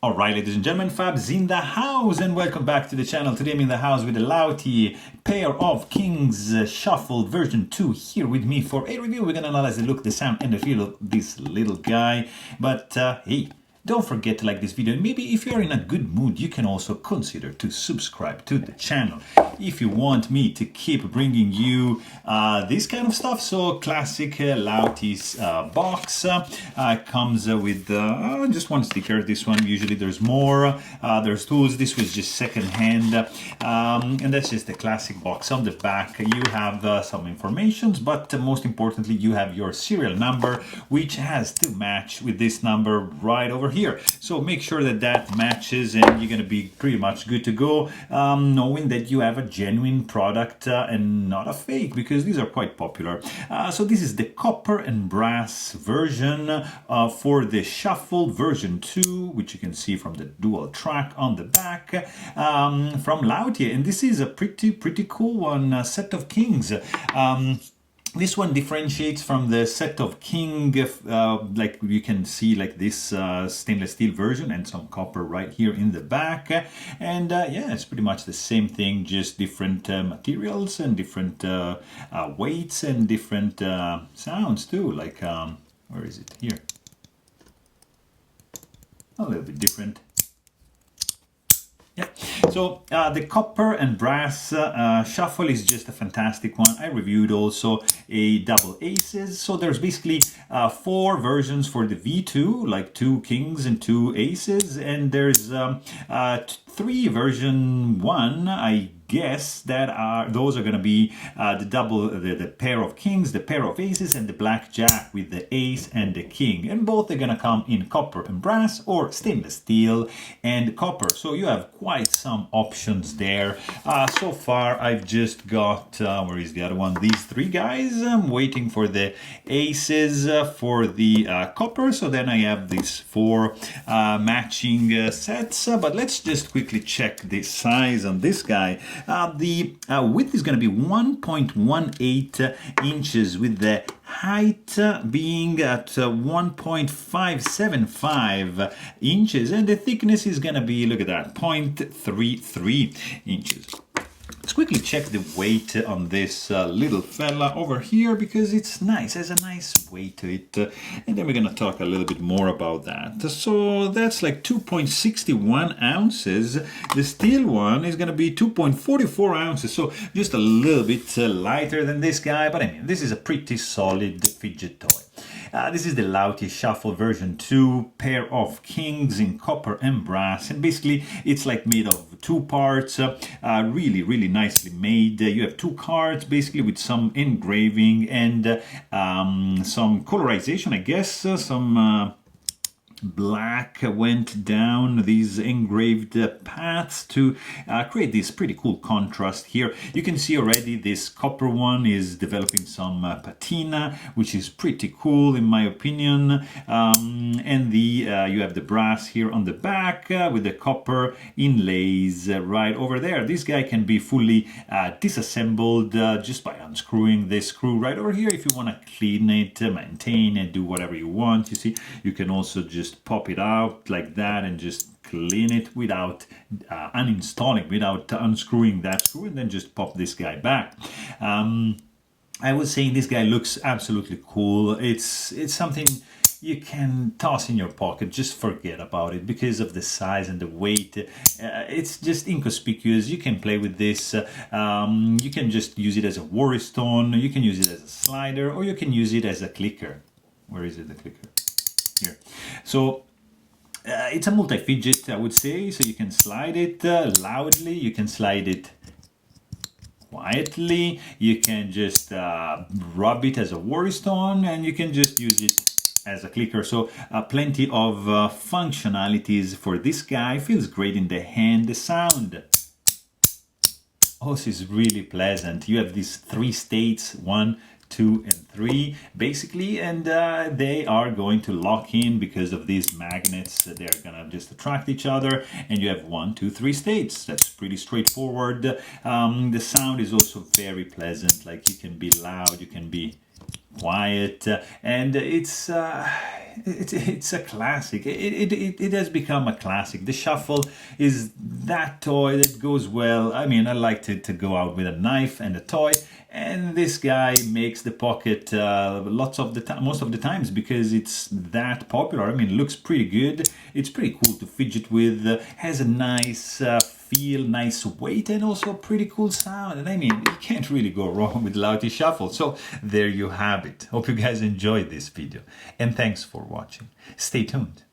Alright, ladies and gentlemen, Fabs in the house, and welcome back to the channel. Today I'm in the house with the Lautie Pair of Kings Shuffle version 2 here with me for a review. We're gonna analyze the look, the sound, and the feel of this little guy. But hey, don't forget to like this video, and maybe if you're in a good mood, you can also consider to subscribe to the channel if you want me to keep bringing you this kind of stuff. So classic Lautie's box comes with just one sticker. This one, usually there's more, there's tools. This was just second hand, and that's just the classic box. On the back you have some informations, but most importantly you have your serial number, which has to match with this number right over here. So make sure that that matches, and you're going to be pretty much good to go, knowing that you have a genuine product and not a fake, because these are quite popular. So this is the copper and brass version for the Shuffle version 2, which you can see from the dual track on the back, from Lautie, and this is a pretty cool one, set of kings. This one differentiates from the set of king, like you can see, like this stainless steel version and some copper right here in the back. And yeah, it's pretty much the same thing, just different materials and different weights and different sounds too. Like, where is it? Here. A little bit different. Yeah. So the copper and brass shuffle is just a fantastic one. I reviewed also a double aces. So there's basically 4 versions for the V2, like 2 kings and 2 aces, and there's 3 version 1, I guess, that those are going to be the pair of kings, the pair of aces, and the blackjack with the ace and the king, and both are going to come in copper and brass, or stainless steel and copper. So you have quite some options there. So far I've just got where is the other one? These 3 guys. I'm waiting for the aces for the copper, so then I have these 4 matching sets. But let's just quickly check the size on this guy. The width is going to be 1.18 inches, with the height being at 1.575 inches, and the thickness is going to be, look at that, 0.33 inches. Let's quickly check the weight on this little fella over here, because it's nice, it has a nice weight to it, and then we're going to talk a little bit more about that. So that's like 2.61 ounces. The steel one is going to be 2.44 ounces, so just a little bit lighter than this guy, but I mean, this is a pretty solid fidget toy. This is the Lautie Shuffle version 2, pair of kings in copper and brass, and basically it's like made of 2 parts, really nicely made. You have 2 cards basically with some engraving and some colorization, I guess, some black went down these engraved paths to create this pretty cool contrast here. You can see already this copper one is developing some patina, which is pretty cool in my opinion. And you have the brass here on the back with the copper inlays right over there. This guy can be fully disassembled just by unscrewing this screw right over here. If you want to clean it, maintain it, do whatever you want, you see, you can also just pop it out like that and just clean it without uninstalling, without unscrewing that screw, and then just pop this guy back. I was saying this guy looks absolutely cool. It's something you can toss in your pocket, just forget about it because of the size and the weight. It's just inconspicuous. You can play with this. You can just use it as a worry stone, you can use it as a slider, or you can use it as a clicker. Where is it, the clicker? Here. So it's a multi-fidget, I would say, so you can slide it loudly, you can slide it quietly, you can just rub it as a worry stone, and you can just use it as a clicker. So plenty of functionalities for this guy. Feels great in the hand. The sound, oh, this is really pleasant. You have these 3 states, 1, 2, and 3 basically, and they are going to lock in because of these magnets. They're gonna just attract each other, and you have 1, 2, 3 states. That's pretty straightforward. The sound is also very pleasant. Like, you can be loud, you can be quiet, and it's it's a classic. It has become a classic. The Shuffle is that toy that goes well. I mean, I like to go out with a knife and a toy, and this guy makes the pocket lots of the time, most of the times, because it's that popular. I mean, it looks pretty good. It's pretty cool to fidget with. Has a nice feel, nice weight, and also pretty cool sound. And I mean, you can't really go wrong with Lautie Shuffle. So there you have it. Hope you guys enjoyed this video, and thanks for watching. Stay tuned.